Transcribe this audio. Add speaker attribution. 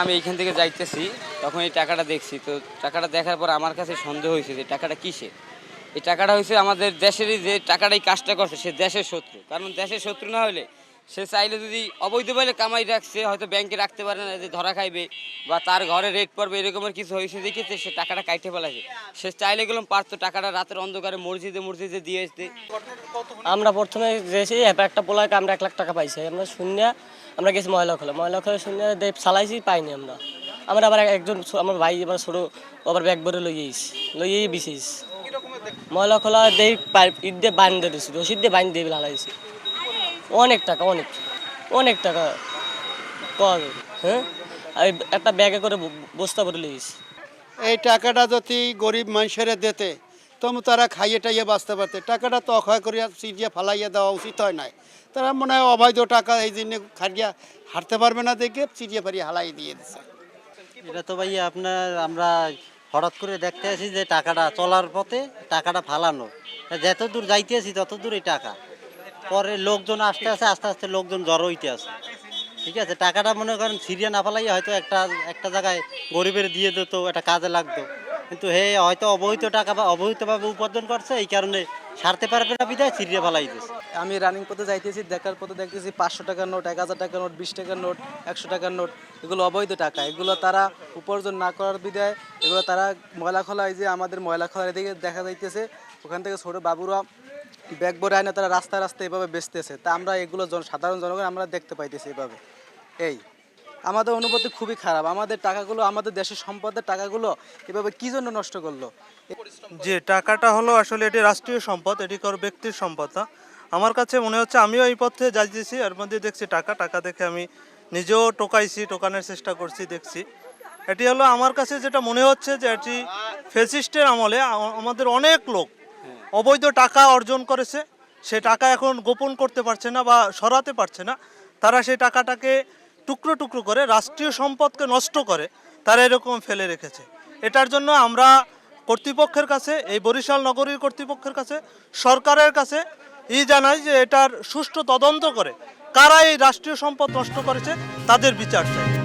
Speaker 1: আমি এইখান থেকে যাইতেছি তখন এই টাকাটা দেখছি, তো টাকাটা দেখার পর আমার কাছে সন্দেহ হয়েছে যে টাকাটা কিসের। এই টাকাটা হয়েছে আমাদের দেশেরই, যে টাকাটাই কাজটা করছে সে দেশের শত্রু। কারণ দেশের শত্রু না হলে সে চাইলে যদি অবৈধভাবে কামাই রাখছে, হয়তো ব্যাংকে রাখতে পারে না, যে ধরা খাইবে বা তার ঘরে রেড পড়বে এরকমের কিছু হয়েছে দেখেছে, সে টাকাটা কাইটে ফেলাছে। সে চাইলে গেলাম পারতো টাকাটা রাতের অন্ধকারে মসজিদে মসজিদে দিয়ে আসতে।
Speaker 2: আমরা প্রথমে গেছি একটা পোলাকে আমরা 1 লাখ টাকা পাইছি। আমরা শূন্য আমরা গেছি ময়লা খোলা শূন্য চালাইছি, পাইনি আমরা। আমরা আবার একজন আমার ভাই এবার ছোটো আবার ব্যাগ ভরে লইয়েই বিছিস ময়লা খোলা দেই ইট দিয়ে বান্ধে দিয়েছি, রশিদ দিয়ে বান্ধ দিয়ে হালাইছি। অনেক টাকা অনেক টাকা কর। হ্যাঁ, একটা ব্যাগে করে বস্তা ভরে লিয়েছি।
Speaker 3: এই টাকাটা যদি গরিব মানুষেরা দিতে তবু তারা খাইয়ে টাইয়ে বাঁচতে পারতে। টাকাটা তো অক্ষয় করিয়া চিরিয়া ফালাইয়া দেওয়া উচিত হয় নাই। তারা মনে হয় অবৈধ টাকা এই জন্য খাটিয়া হারতে পারবে না দেখে চিরিয়া ফারিয়ে হালাই দিয়ে দিচ্ছে।
Speaker 4: এটা তো ভাই আমরা হঠাৎ করে দেখতে আসি যে টাকাটা চলার পথে টাকাটা ফালানো, যত দূর যাইতে আসি তত দূর এই টাকা। পরে লোকজন আস্তে আস্তে লোকজন জড়ো হইতে আসে। ঠিক আছে, টাকাটা মনে করেন সিরিয়া না ফালাইয়া হয়তো একটা জায়গায় গরিবের দিয়ে দিত, একটা কাজে লাগতো। কিন্তু হে হয়তো অবৈধ টাকা বা অবৈধভাবে উপার্জন করছে, এই কারণে সারতে পারবে না বিধায় সিরিয়া ফালাই দিচ্ছে।
Speaker 5: আমি রানিং পথে যাইতেছি, দেখার পথে দেখতেছি 500 টাকার নোট, 1000 টাকার নোট, 20 টাকার নোট, 100 টাকার নোট, এগুলো অবৈধ টাকা। এগুলো তারা উপার্জন না করার বিধায় এগুলো তারা ময়লা খোলায়, যে আমাদের ময়লা খোলার এদিকে দেখা যাইতেছে, ওখান থেকে ছোটো বাবুরা ব্যাগ ভরে আনে তারা রাস্তায় রাস্তায় এভাবে বেচতেছে। তা আমরা এগুলো সাধারণ জনগণ আমরা দেখতে পাইতেছি এভাবে। এই আমাদের অনুভূতি খুবই খারাপ। আমাদের টাকাগুলো, আমাদের দেশের সম্পদের টাকাগুলো এভাবে কী জন্য নষ্ট করলো?
Speaker 6: যে টাকাটা হলো আসলে এটি রাষ্ট্রীয় সম্পদ, এটি কারো ব্যক্তির সম্পদ না। আমার কাছে মনে হচ্ছে, আমিও এই পথে যাইতেছি, এর মধ্যে দেখছি টাকা দেখে আমি নিজেও টোকানোর চেষ্টা করছি, দেখছি। এটি হলো আমার কাছে যেটা মনে হচ্ছে যে এটি ফ্যাসিস্টের আমলে আমাদের অনেক লোক অবৈধ টাকা অর্জন করেছে, সে টাকা এখন গোপন করতে পারছে না বা সরাতে পারছে না। তারা সেই টাকাটাকে টুকরো টুকরো করে রাষ্ট্রীয় সম্পদকে নষ্ট করে তারা এরকম ফেলে রেখেছে। এটার জন্য আমরা কর্তৃপক্ষের কাছে, এই বরিশাল নগরীর কর্তৃপক্ষের কাছে, সরকারের কাছে জানাই যে এটার সুষ্ঠু তদন্ত করে কারা এই রাষ্ট্রীয় সম্পদ নষ্ট করেছে তাদের বিচার চাই।